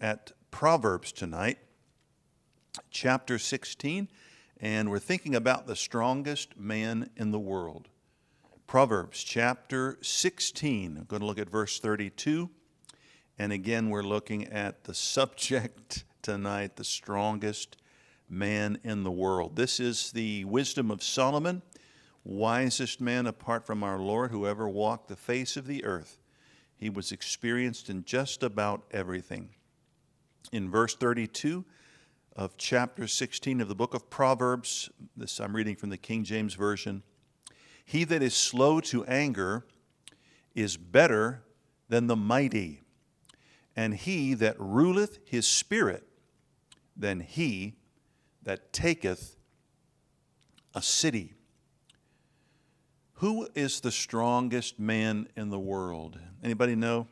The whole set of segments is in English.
at Proverbs tonight, chapter 16, and we're thinking about the strongest man in the world. Proverbs chapter 16. I'm going to look at verse 32. And again, we're looking at the subject tonight, the strongest man in the world. This is the wisdom of Solomon, wisest man apart from our Lord, who ever walked the face of the earth. He was experienced in just about everything. In verse 32 of chapter 16 of the book of Proverbs, this I'm reading from the King James Version, he that is slow to anger is better than the mighty, and he that ruleth his spirit than he that taketh a city. Who is the strongest man in the world? Anybody know?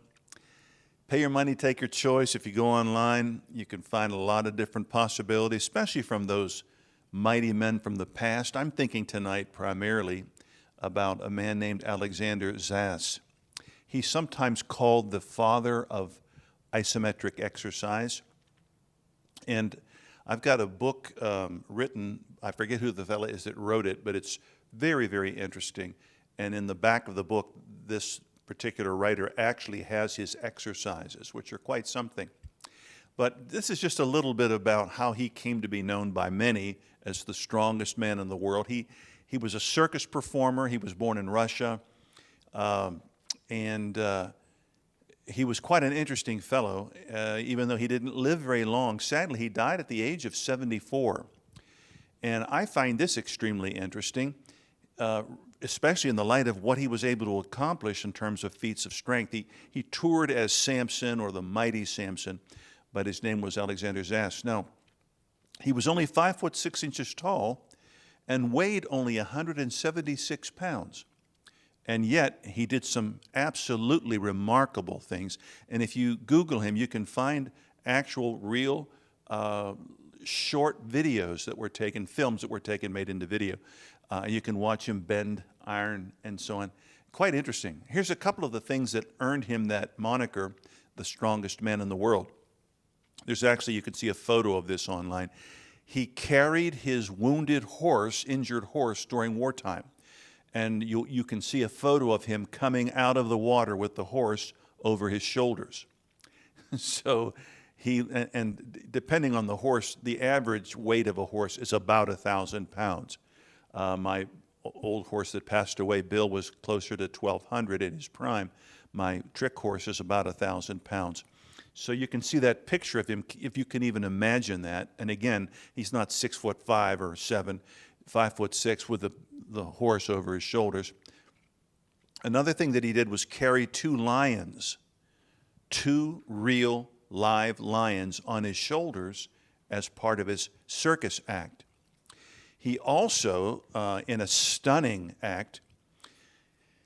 Pay your money, take your choice. If you go online, you can find a lot of different possibilities, especially from those mighty men from the past. I'm thinking tonight primarily about a man named Alexander Zas. He's sometimes called the father of isometric exercise. And I've got a book written, I forget who the fellow is that wrote it, but it's very, very interesting. And in the back of the book, this particular writer actually has his exercises, which are quite something. But this is just a little bit about how he came to be known by many as the strongest man in the world. He was a circus performer. He was born in Russia. And he was quite an interesting fellow, even though he didn't live very long. Sadly, he died at the age of 74. And I find this extremely interesting, especially in the light of what he was able to accomplish in terms of feats of strength. He toured as Samson, or the mighty Samson, but his name was Alexander Zas. Now, he was only 5'6" tall and weighed only 176 pounds. And yet, he did some absolutely remarkable things. And if you Google him, you can find actual, real, short videos that were taken, films that were taken, made into video. You can watch him bend iron and so on. Quite interesting. Here's a couple of the things that earned him that moniker, the strongest man in the world. There's actually, you can see a photo of this online. He carried his wounded horse, injured horse, during wartime. And you can see a photo of him coming out of the water with the horse over his shoulders. So and depending on the horse, the average weight of a horse is about 1,000 pounds. My old horse that passed away, Bill, was closer to 1,200 in his prime. My trick horse is about 1,000 pounds. So you can see that picture of him, if you can even imagine that. And again, he's not 6'5" or 7", 5'6" with the horse over his shoulders. Another thing that he did was carry 2 lions, 2 real live lions on his shoulders as part of his circus act. He also, in a stunning act,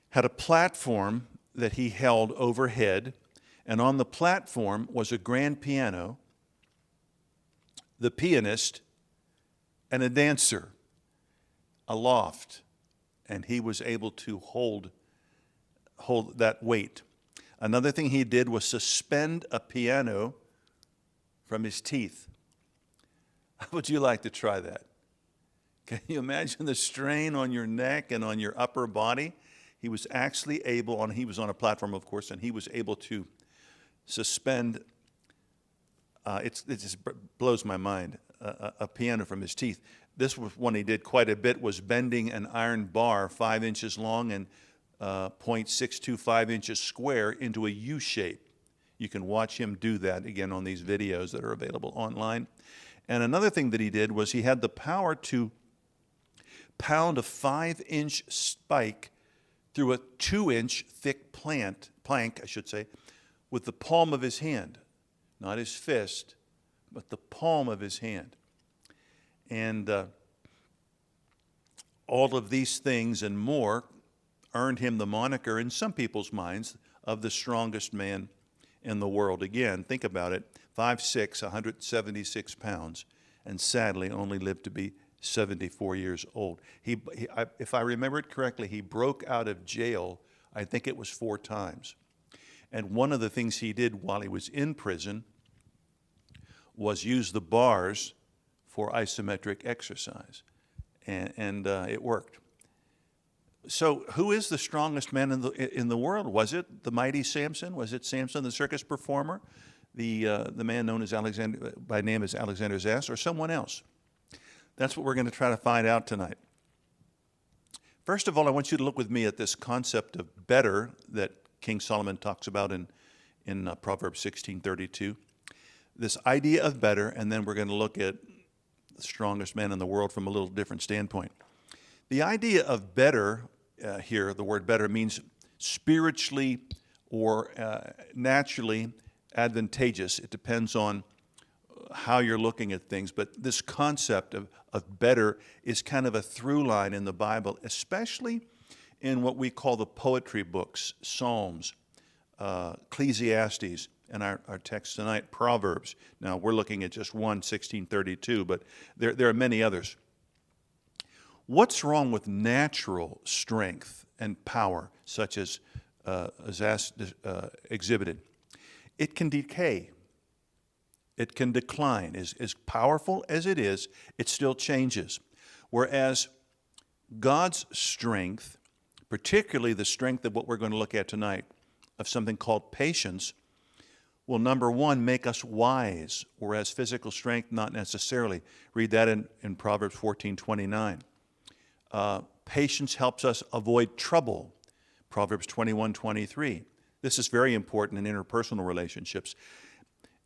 had a platform that he held overhead, and on the platform was a grand piano, the pianist, and a dancer aloft, and he was able to hold that weight. Another thing he did was suspend a piano from his teeth. How would you like to try that? Can you imagine the strain on your neck and on your upper body? He was actually able, he was on a platform, of course, and he was able to suspend, it just blows my mind, a piano from his teeth. This was one he did quite a bit, was bending an iron bar 5 inches long and 0.625 inches square into a U shape. You can watch him do that, again, on these videos that are available online. And another thing that he did was he had the power to pound a 5-inch spike through a 2-inch thick plank, with the palm of his hand. Not his fist, but the palm of his hand. And all of these things and more earned him the moniker, in some people's minds, of the strongest man in the world. Again, think about it, 5'6", 176 pounds, and sadly only lived to be 74 years old. If I remember it correctly, he broke out of jail, I think it was 4 times. And one of the things he did while he was in prison was use the bars for isometric exercise, and it worked. So who is the strongest man in the world? Was it the mighty Samson? Was it Samson, the circus performer, the man known as Alexander, by name as Alexander's ass, or someone else? That's what we're going to try to find out tonight. First of all, I want you to look with me at this concept of better that King Solomon talks about in Proverbs 16:32. This idea of better, and then we're going to look at the strongest man in the world from a little different standpoint. The idea of better here, the word better, means spiritually or naturally advantageous. It depends on how you're looking at things, but this concept of better is kind of a through line in the Bible, especially in what we call the poetry books, Psalms, Ecclesiastes, and our text tonight, Proverbs. Now, we're looking at just one, 16:32, but there are many others. What's wrong with natural strength and power, such as exhibited? It can decay. It can decline. As powerful as it is, it still changes. Whereas God's strength, particularly the strength of what we're going to look at tonight, of something called patience, will, number one, make us wise, whereas physical strength, not necessarily. Read that in Proverbs 14:29. Patience helps us avoid trouble, Proverbs 21:23. This is very important in interpersonal relationships.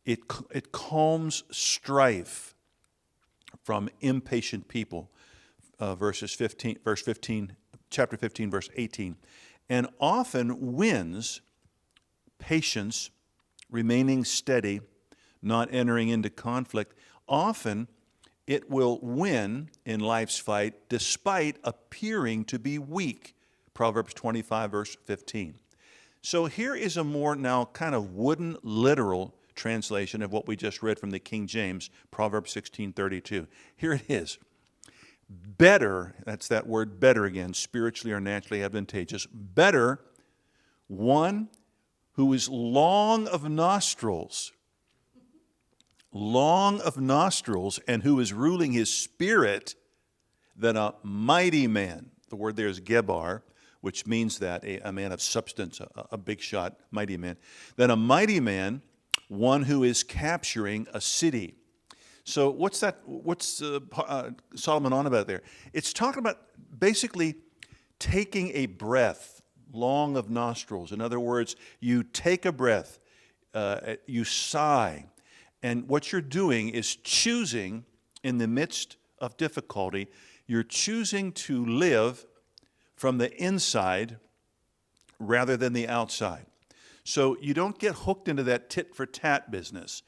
It calms strife from impatient people, chapter 15, verse 18, and often wins patience, remaining steady, not entering into conflict. Often it will win in life's fight despite appearing to be weak, Proverbs 25, verse 15. So here is a more now kind of wooden, literal translation of what we just read from the King James, Proverbs 16:32. Here it is. Better, that's that word better again, spiritually or naturally advantageous. Better, one who is long of nostrils, and who is ruling his spirit, than a mighty man. The word there is gebar, which means that a man of substance, a big shot, mighty man. Than a mighty man, one who is capturing a city. So what's Solomon on about there? It's talking about basically taking a breath, long of nostrils. In other words, you take a breath, you sigh, and what you're doing is choosing in the midst of difficulty, you're choosing to live from the inside rather than the outside. So you don't get hooked into that tit-for-tat business.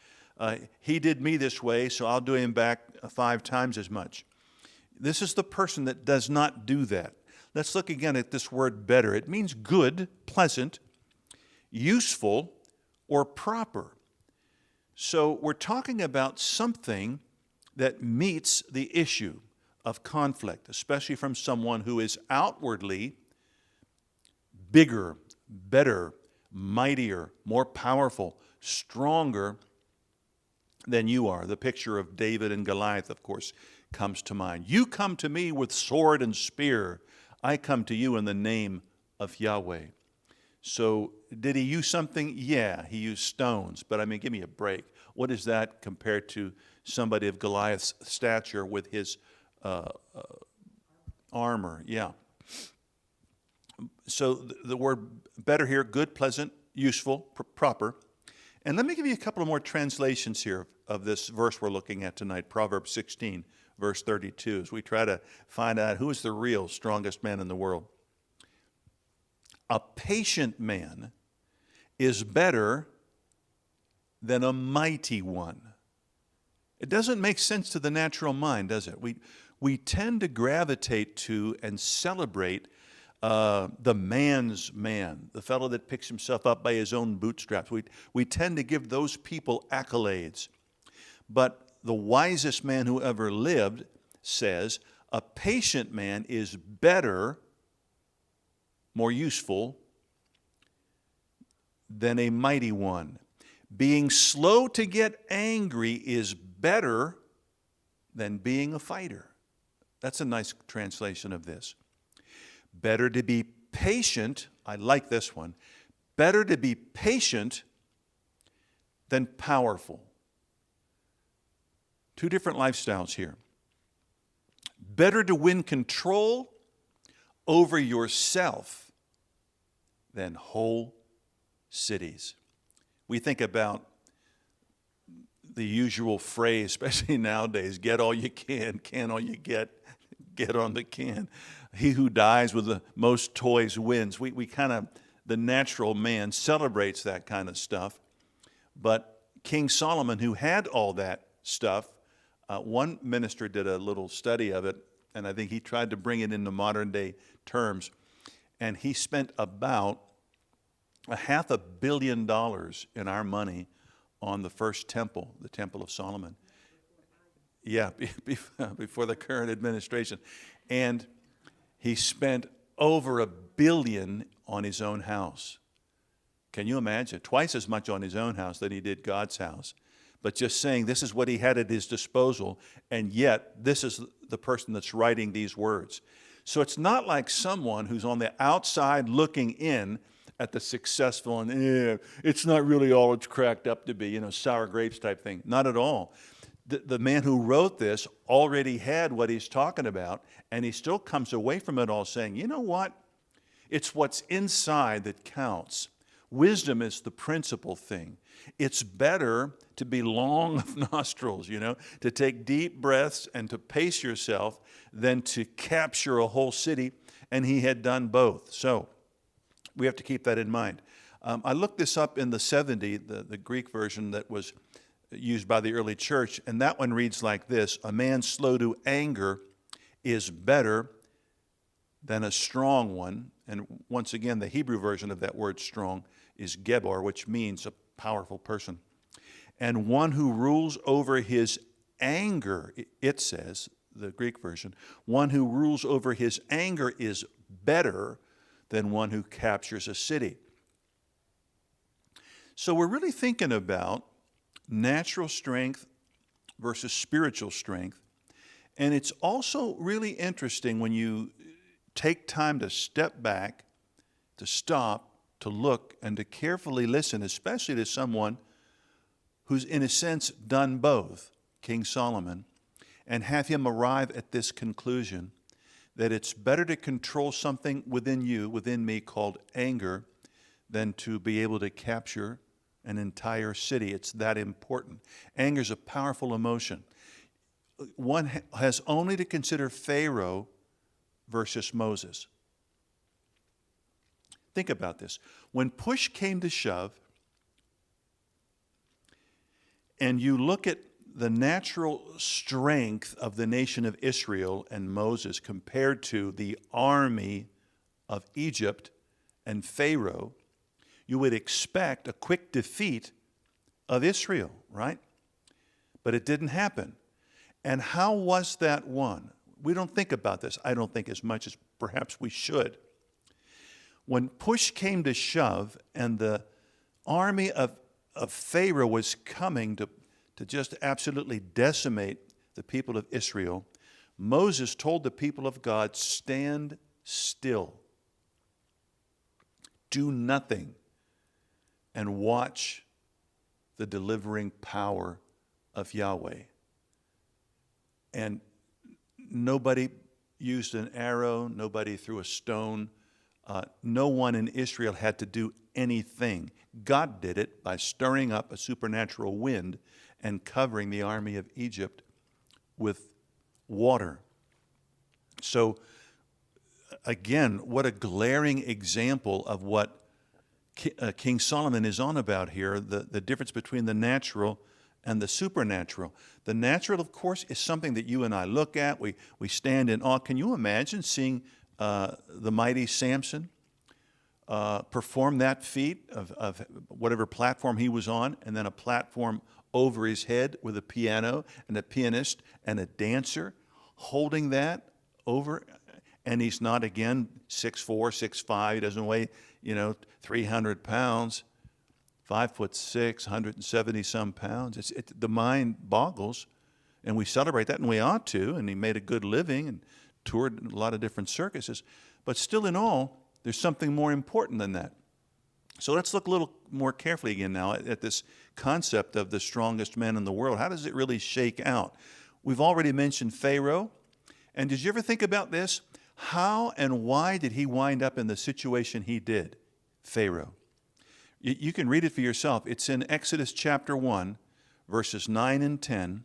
He did me this way, so I'll do him back 5 times as much. This is the person that does not do that. Let's look again at this word better. It means good, pleasant, useful, or proper. So we're talking about something that meets the issue of conflict, especially from someone who is outwardly bigger, better, mightier, more powerful, stronger than you are. The picture of David and Goliath, of course, comes to mind. You come to me with sword and spear. I come to you in the name of Yahweh. So did he use something? Yeah, he used stones. But I mean, give me a break. What is that compared to somebody of Goliath's stature with his armor? Yeah. So the word better here, good, pleasant, useful, proper. And let me give you a couple of more translations here of this verse we're looking at tonight, Proverbs 16, verse 32, as we try to find out who is the real strongest man in the world. A patient man is better than a mighty one. It doesn't make sense to the natural mind, does it? We tend to gravitate to and celebrate the man's man, the fellow that picks himself up by his own bootstraps. We tend to give those people accolades. But the wisest man who ever lived says, a patient man is better, more useful than a mighty one. Being slow to get angry is better than being a fighter. That's a nice translation of this. Better to be patient, I like this one, better to be patient than powerful. Two different lifestyles here. Better to win control over yourself than whole cities. We think about the usual phrase, especially nowadays, get all you can all you get on the can. He who dies with the most toys wins. We kind of, the natural man celebrates that kind of stuff. But King Solomon, who had all that stuff, one minister did a little study of it, and I think he tried to bring it into modern day terms. And he spent about $500 million in our money on the first temple, the Temple of Solomon. Yeah, before the current administration. And he spent over $1 billion on his own house. Can you imagine? Twice as much on his own house than he did God's house. But just saying this is what he had at his disposal, and yet this is the person that's writing these words. So it's not like someone who's on the outside looking in at the successful and it's not really all it's cracked up to be, sour grapes type thing. Not at all. The man who wrote this already had what he's talking about, and he still comes away from it all saying, you know what? It's what's inside that counts. Wisdom is the principal thing. It's better to be long of nostrils, to take deep breaths and to pace yourself than to capture a whole city, and he had done both. So we have to keep that in mind. I looked this up in the 70, the Greek version that was used by the early church, and that one reads like this: a man slow to anger is better than a strong one. And once again, the Hebrew version of that word strong is gebor, which means a powerful person. And one who rules over his anger, it says, the Greek version, one who rules over his anger is better than one who captures a city. So we're really thinking about natural strength versus spiritual strength. And it's also really interesting when you take time to step back, to stop, to look, and to carefully listen, especially to someone who's in a sense done both, King Solomon, and have him arrive at this conclusion that it's better to control something within you, within me, called anger, than to be able to capture an entire city. It's that important. Anger is a powerful emotion. One has only to consider Pharaoh versus Moses. Think about this. When push came to shove, and you look at the natural strength of the nation of Israel and Moses compared to the army of Egypt and Pharaoh, you would expect a quick defeat of Israel, right? But it didn't happen. And how was that won? We don't think about this, I don't think, as much as perhaps we should. When push came to shove and the army of Pharaoh was coming to just absolutely decimate the people of Israel, Moses told the people of God, stand still. Do nothing and watch the delivering power of Yahweh. And nobody used an arrow, nobody threw a stone. No one in Israel had to do anything. God did it by stirring up a supernatural wind and covering the army of Egypt with water. So, again, what a glaring example of what King Solomon is on about here, the difference between the natural and the supernatural. The natural, of course, is something that you and I look at. We stand in awe. Can you imagine seeing the mighty Samson perform that feat of whatever platform he was on, and then a platform over his head with a piano and a pianist and a dancer holding that over, and he's not, again, 6'4", 6'5", he doesn't weigh, 300 pounds. 5'6", 170 some pounds. The mind boggles, and we celebrate that, and we ought to. And he made a good living and toured a lot of different circuses. But still in all, there's something more important than that. So let's look a little more carefully again now at this concept of the strongest man in the world. How does it really shake out? We've already mentioned Pharaoh. And did you ever think about this? How and why did he wind up in the situation he did? Pharaoh. You can read it for yourself. It's in Exodus chapter 1, verses 9 and 10.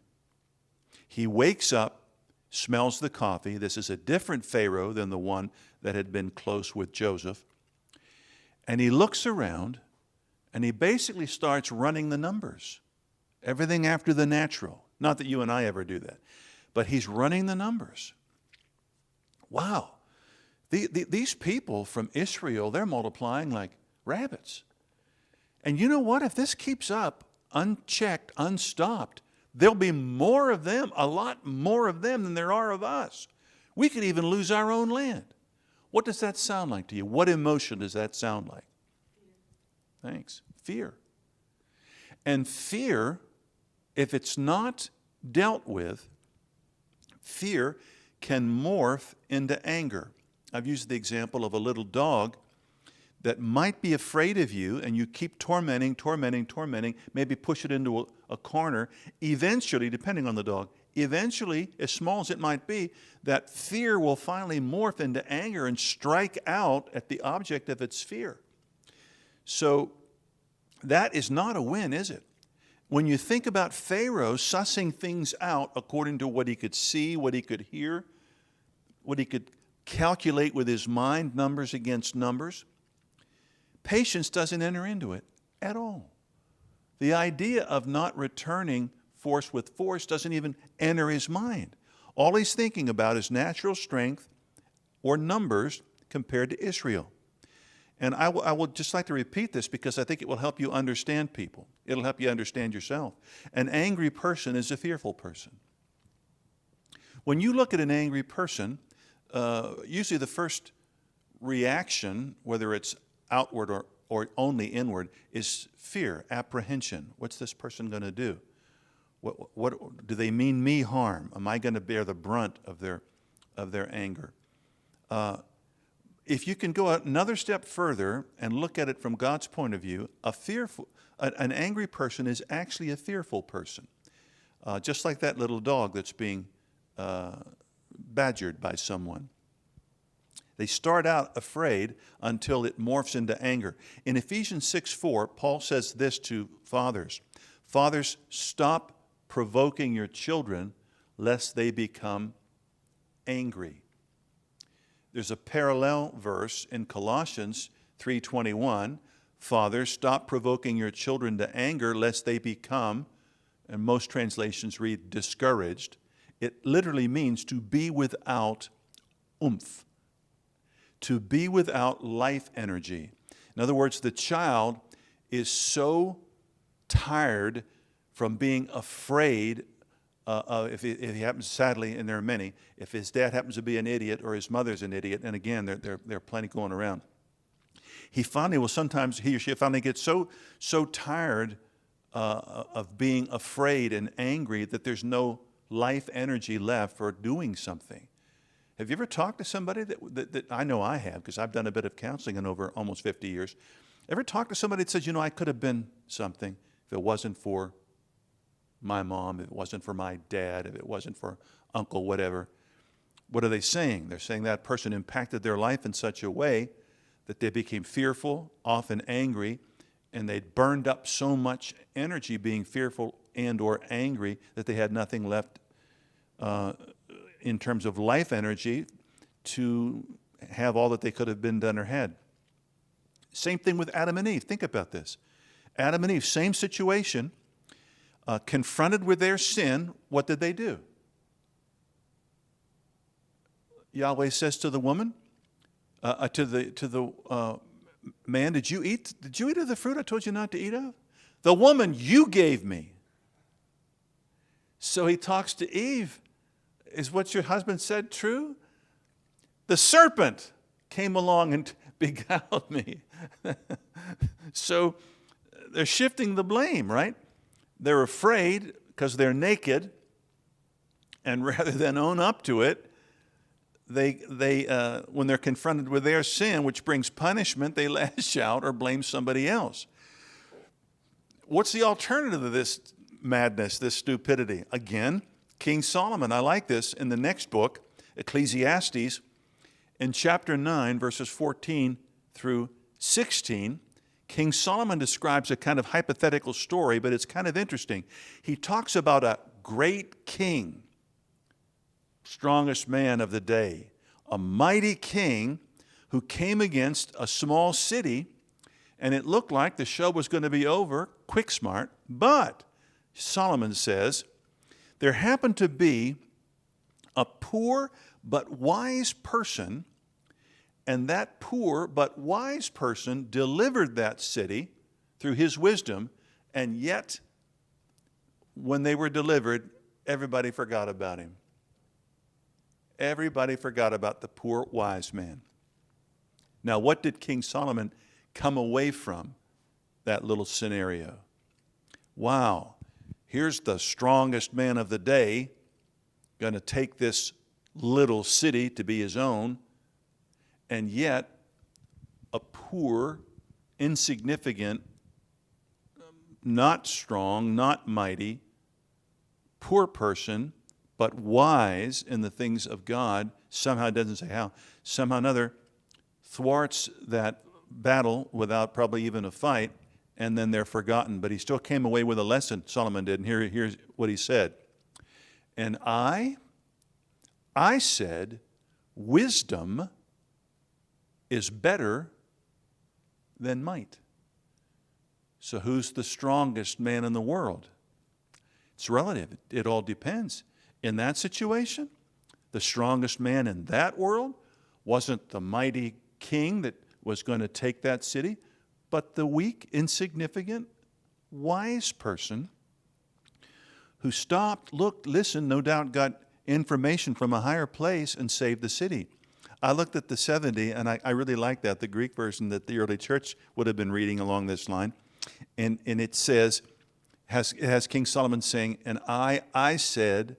He wakes up, smells the coffee. This is a different Pharaoh than the one that had been close with Joseph. And he looks around, and he basically starts running the numbers. Everything after the natural. Not that you and I ever do that. But he's running the numbers. Wow. These people from Israel, they're multiplying like rabbits. And you know what? If this keeps up, unchecked, unstopped, there'll be more of them, a lot more of them than there are of us. We could even lose our own land. What does that sound like to you? What emotion does that sound like? Thanks. Fear. And fear, if it's not dealt with, fear can morph into anger. I've used the example of a little dog that might be afraid of you, and you keep tormenting, maybe push it into a corner. Eventually, depending on the dog, eventually, as small as it might be, that fear will finally morph into anger and strike out at the object of its fear. So that is not a win, is it? When you think about Pharaoh sussing things out according to what he could see, what he could hear, what he could calculate with his mind, numbers against numbers, patience doesn't enter into it at all. The idea of not returning force with force doesn't even enter his mind. All he's thinking about is natural strength or numbers compared to Israel. And I would just like to repeat this because I think it will help you understand people. It'll help you understand yourself. An angry person is a fearful person. When you look at an angry person, usually the first reaction, whether it's outward or only inward, is fear, apprehension. What's this person going to do? What do they mean me harm? Am I going to bear the brunt of their anger? If you can go another step further and look at it from God's point of view, an angry person is actually a fearful person. Just like that little dog that's being badgered by someone. They start out afraid until it morphs into anger. In Ephesians 6:4, Paul says this to fathers. Fathers, stop provoking your children lest they become angry. There's a parallel verse in Colossians 3:21. Fathers, stop provoking your children to anger lest they become, and most translations read, discouraged. It literally means to be without oomph, to be without life energy. In other words, the child is so tired from being afraid if he happens, sadly, and there are many, if his dad happens to be an idiot or his mother's an idiot, and again, there are plenty going around. He or she finally gets so tired of being afraid and angry that there's no life energy left for doing something. Have you ever talked to somebody that I know I have, because I've done a bit of counseling in over almost 50 years. Ever talked to somebody that says, I could have been something if it wasn't for my mom, if it wasn't for my dad, if it wasn't for uncle, whatever. What are they saying? They're saying that person impacted their life in such a way that they became fearful, often angry, and they'd burned up so much energy being fearful and or angry that they had nothing left in terms of life energy to have all that they could have been, done, or had. Same thing with Adam and Eve. Think about this. Adam and Eve, same situation. Confronted with their sin, what did they do? Yahweh says to the woman, to the man, did you eat of the fruit I told you not to eat of? The woman you gave me. So he talks to Eve. Is what your husband said true? The serpent came along and beguiled me. So they're shifting the blame, right? They're afraid because they're naked, and rather than own up to it, when they're confronted with their sin, which brings punishment, they lash out or blame somebody else. What's the alternative to this madness, this stupidity? Again, King Solomon, I like this, in the next book, Ecclesiastes, in chapter 9, verses 14 through 16, King Solomon describes a kind of hypothetical story, but it's kind of interesting. He talks about a great king, strongest man of the day, a mighty king who came against a small city, and it looked like the show was going to be over, quick smart, but Solomon says, there happened to be a poor but wise person, and that poor but wise person delivered that city through his wisdom, and yet when they were delivered, everybody forgot about him. Everybody forgot about the poor wise man. Now, what did King Solomon come away from that little scenario? Wow, here's the strongest man of the day going to take this little city to be his own, and yet a poor, insignificant, not strong, not mighty, poor person, but wise in the things of God, somehow, it doesn't say how, somehow or another, thwarts that battle without probably even a fight, and then they're forgotten. But he still came away with a lesson, Solomon did, and here's what he said. And I said, wisdom is better than might. So who's the strongest man in the world? It's relative. It all depends. In that situation, the strongest man in that world wasn't the mighty king that was going to take that city, but the weak, insignificant, wise person who stopped, looked, listened, no doubt got information from a higher place and saved the city. I looked at the 70, and I really like that, the Greek version that the early church would have been reading along this line. And it says, it has King Solomon saying, and I said,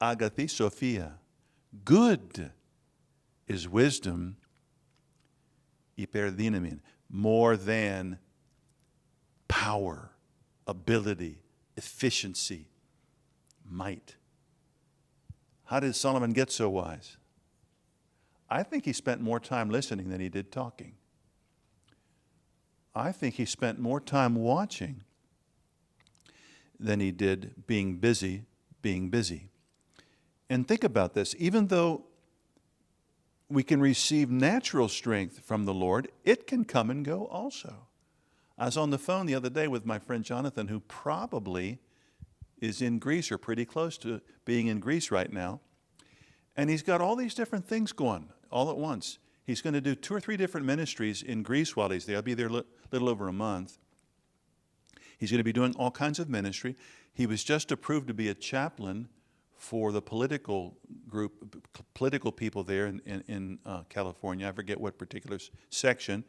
agathi Sophia, good is wisdom, hyperdynamine, more than power, ability, efficiency, might. How did Solomon get so wise? I think he spent more time listening than he did talking. I think he spent more time watching than he did being busy. And think about this, even though we can receive natural strength from the Lord, it can come and go also. I was on the phone the other day with my friend Jonathan, who probably is in Greece or pretty close to being in Greece right now. And he's got all these different things going all at once. He's going to do 2 or 3 different ministries in Greece while he's there. I'll be there a little over a month. He's going to be doing all kinds of ministry. He was just approved to be a chaplain for the political group, political people there in California. I forget what particular section.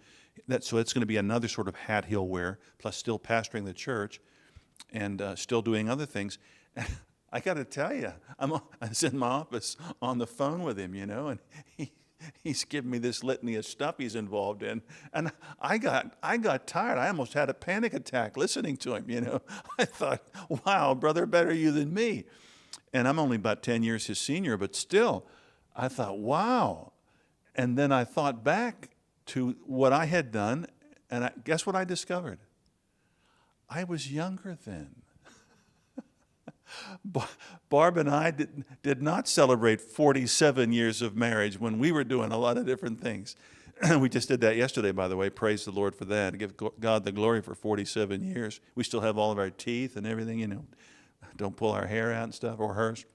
So it's going to be another sort of hat he'll wear, plus still pastoring the church and still doing other things. I got to tell you, I was in my office on the phone with him, and he's giving me this litany of stuff he's involved in, and I got tired. I almost had a panic attack listening to him. I thought, wow, brother, better you than me. And I'm only about 10 years his senior, but still, I thought, wow. And then I thought back to what I had done, and guess what I discovered? I was younger then. Barb and I did not celebrate 47 years of marriage when we were doing a lot of different things. We just did that yesterday, by the way. Praise the Lord for that. Give God the glory for 47 years. We still have all of our teeth and everything, Don't pull our hair out and stuff, or hers.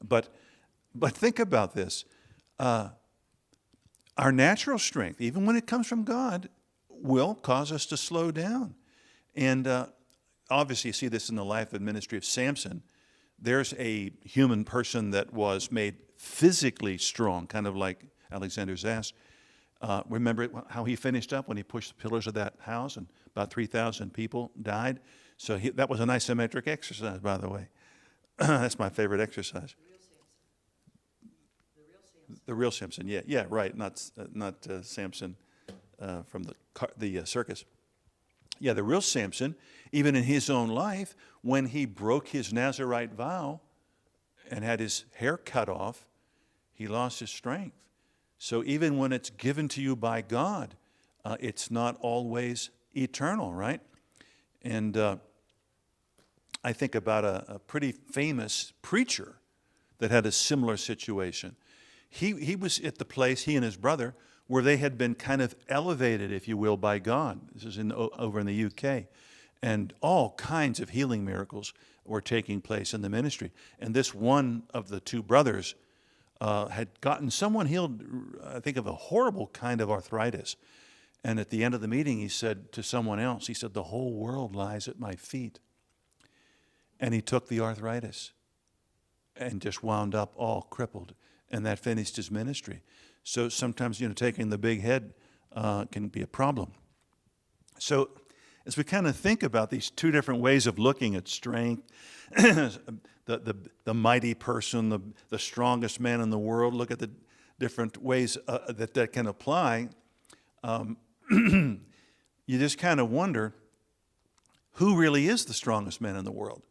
But think about this. Our natural strength, even when it comes from God, will cause us to slow down. And obviously, you see this in the life and ministry of Samson. There's a human person that was made physically strong, kind of like Alexander's ass. Remember how he finished up when he pushed the pillars of that house and about 3,000 people died? So that was an isometric exercise, by the way. That's my favorite exercise. The real Simpson, yeah, right. Not Samson from the circus. Yeah, the real Samson, even in his own life, when he broke his Nazirite vow and had his hair cut off, he lost his strength. So even when it's given to you by God, it's not always eternal, right? And I think about a pretty famous preacher that had a similar situation. He was at the place, he and his brother, where they had been kind of elevated, if you will, by God. This is over in the UK. And all kinds of healing miracles were taking place in the ministry. And this one of the two brothers had gotten someone healed, I think, of a horrible kind of arthritis. And at the end of the meeting, he said to someone else, he said, "The whole world lies at my feet." And he took the arthritis and just wound up all crippled. And that finished his ministry. So sometimes, taking the big head can be a problem. So as we kind of think about these two different ways of looking at strength, the mighty person, the strongest man in the world, look at the different ways that can apply, you just kind of wonder, who really is the strongest man in the world?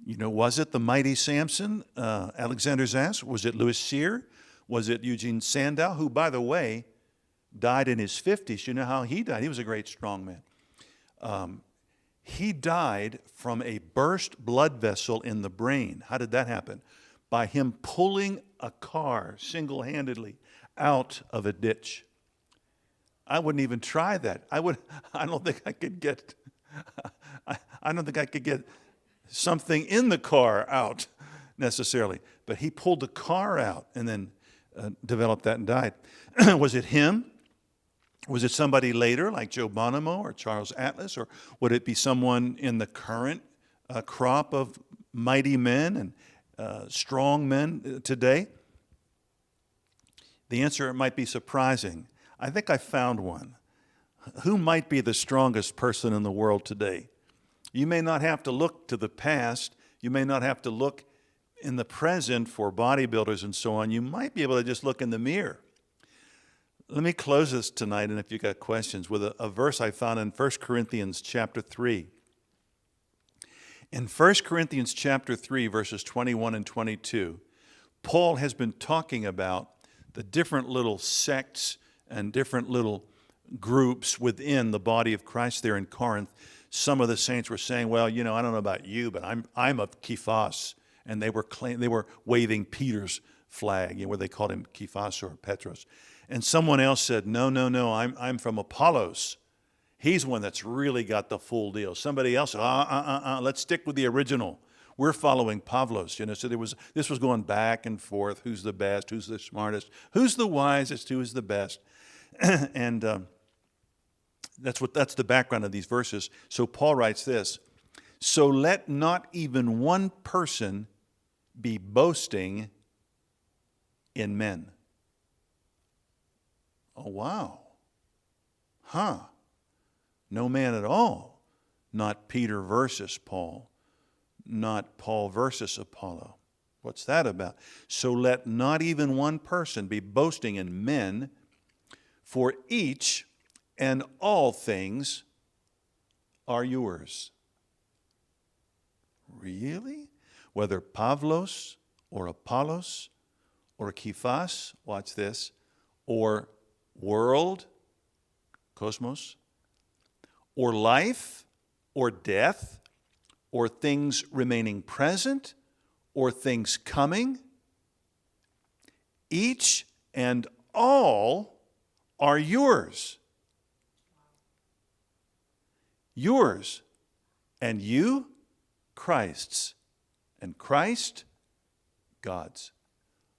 Was it the mighty Samson, Alexander's ass? Was it Louis Cyr? Was it Eugene Sandow, who, by the way, died in his 50s? You know how he died? He was a great strong man. He died from a burst blood vessel in the brain. How did that happen? By him pulling a car single-handedly out of a ditch. I wouldn't even try that. I don't think I could get something in the car out necessarily. But he pulled the car out and then developed that and died. Was it him? Was it somebody later like Joe Bonamo or Charles Atlas? Or would it be someone in the current crop of mighty men and strong men today? The answer might be surprising. I think I found one. Who might be the strongest person in the world today? You may not have to look to the past. You may not have to look in the present for bodybuilders and so on. You might be able to just look in the mirror. Let me close this tonight, and if you've got questions, with a verse I found in 1 Corinthians chapter 3. In 1 Corinthians chapter 3, verses 21 and 22, Paul has been talking about the different little sects and different little groups within the body of Christ there in Corinth. Some of the saints were saying, well, I don't know about you, but I'm of Kephas. And they were waving Peter's flag, where they called him Kephas or Petros. And someone else said, no, I'm from Apollos. He's one that's really got the full deal. Somebody else said, let's stick with the original. We're following Pavlos, So this was going back and forth. Who's the best? Who's the smartest? Who's the wisest? Who is the best? And that's the background of these verses. So Paul writes this: "So let not even one person be boasting in men." Oh, wow. No man at all. Not Peter versus Paul. Not Paul versus Apollo. What's that about? "So let not even one person be boasting in men, for each and all things are yours." Really? Whether Pavlos or Apollos or Kephas, watch this, or world, cosmos, or life, or death, or things remaining present, or things coming, each and all are yours. Yours. And you, Christ's. And Christ, God's.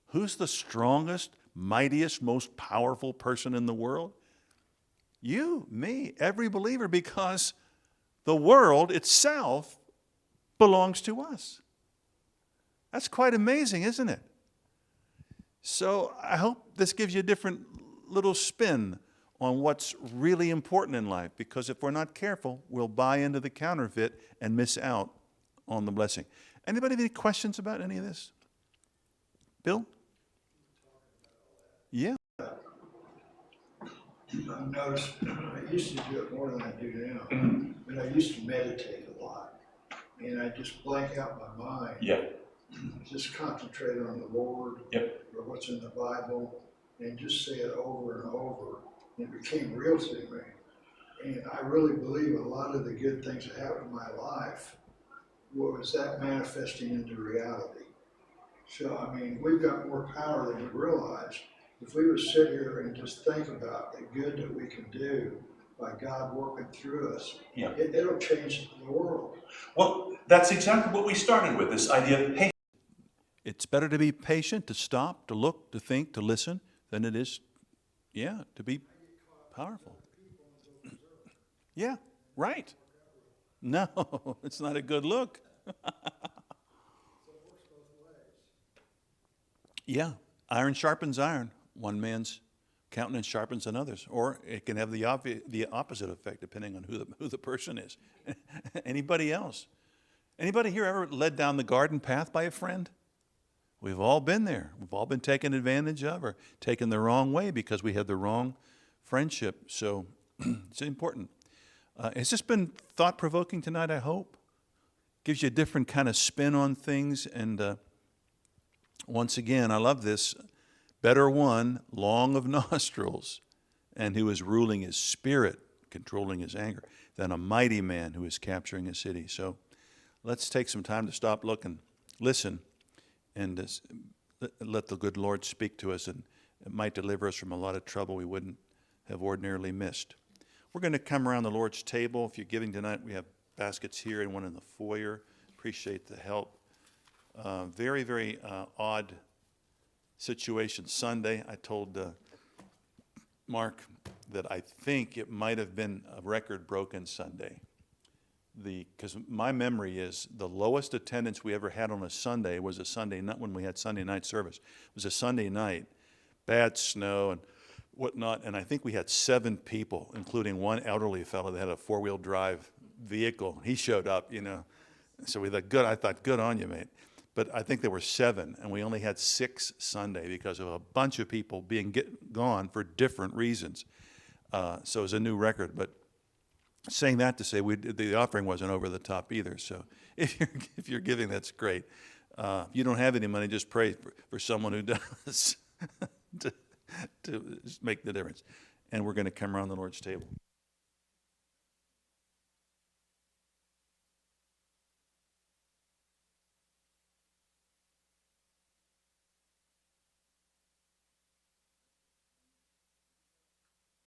Who's the strongest, mightiest, most powerful person in the world? You, me, every believer, because the world itself belongs to us. That's quite amazing, isn't it? So I hope this gives you a different little spin on what's really important in life, because if we're not careful, we'll buy into the counterfeit and miss out on the blessing. Anybody have any questions about any of this? Bill? Yeah. I've noticed, I used to do it more than I do now, but I used to meditate a lot. And I just blank out my mind. Yeah. Just concentrate on the Lord Yep. or what's in the Bible and just say it over and over. And it became real to me. And I really believe a lot of the good things that happened in my life was that manifesting into reality. So, I mean, we've got more power than we realize. If we would sit here and just think about the good that we can do by God working through us, Yeah. it'll change the world. Well, that's exactly what we started with, this idea of patience. It's better to be patient, to stop, to look, to think, to listen, than it is, to be powerful. Yeah, right. No, it's not a good look. Yeah, iron sharpens iron. One man's countenance sharpens another's, or it can have the opposite effect depending on who the person is. Anybody else? Anybody here ever led down the garden path by a friend? We've all been there. We've all been taken advantage of or taken the wrong way because we had the wrong friendship. So it's important. Has this been thought-provoking tonight, I hope? Gives you a different kind of spin on things. And once again, I love this. Better one, long of nostrils, and who is ruling his spirit, controlling his anger, than a mighty man who is capturing a city. So let's take some time to stop, look, and listen, and let the good Lord speak to us, and it might deliver us from a lot of trouble we wouldn't have ordinarily missed. We're going to come around the Lord's table. If you're giving tonight, we have baskets here and one in the foyer. Appreciate the help. Very, very odd situation. Sunday, I told Mark that I think it might have been a record broken Sunday. Because my memory is the lowest attendance we ever had on a Sunday was a Sunday night when we had Sunday night service. It was a Sunday night, bad snow and whatnot, and I think we had 7 people, including one elderly fellow that had a 4-wheel drive vehicle. He showed up, So we thought, I thought, good on you, mate. But I think there were 7, and we only had 6 Sunday because of a bunch of people being gone for different reasons. So it was a new record. But saying that to say the offering wasn't over the top either. So if you're giving, that's great. If you don't have any money, just pray for someone who does to make the difference. And we're going to come around the Lord's table.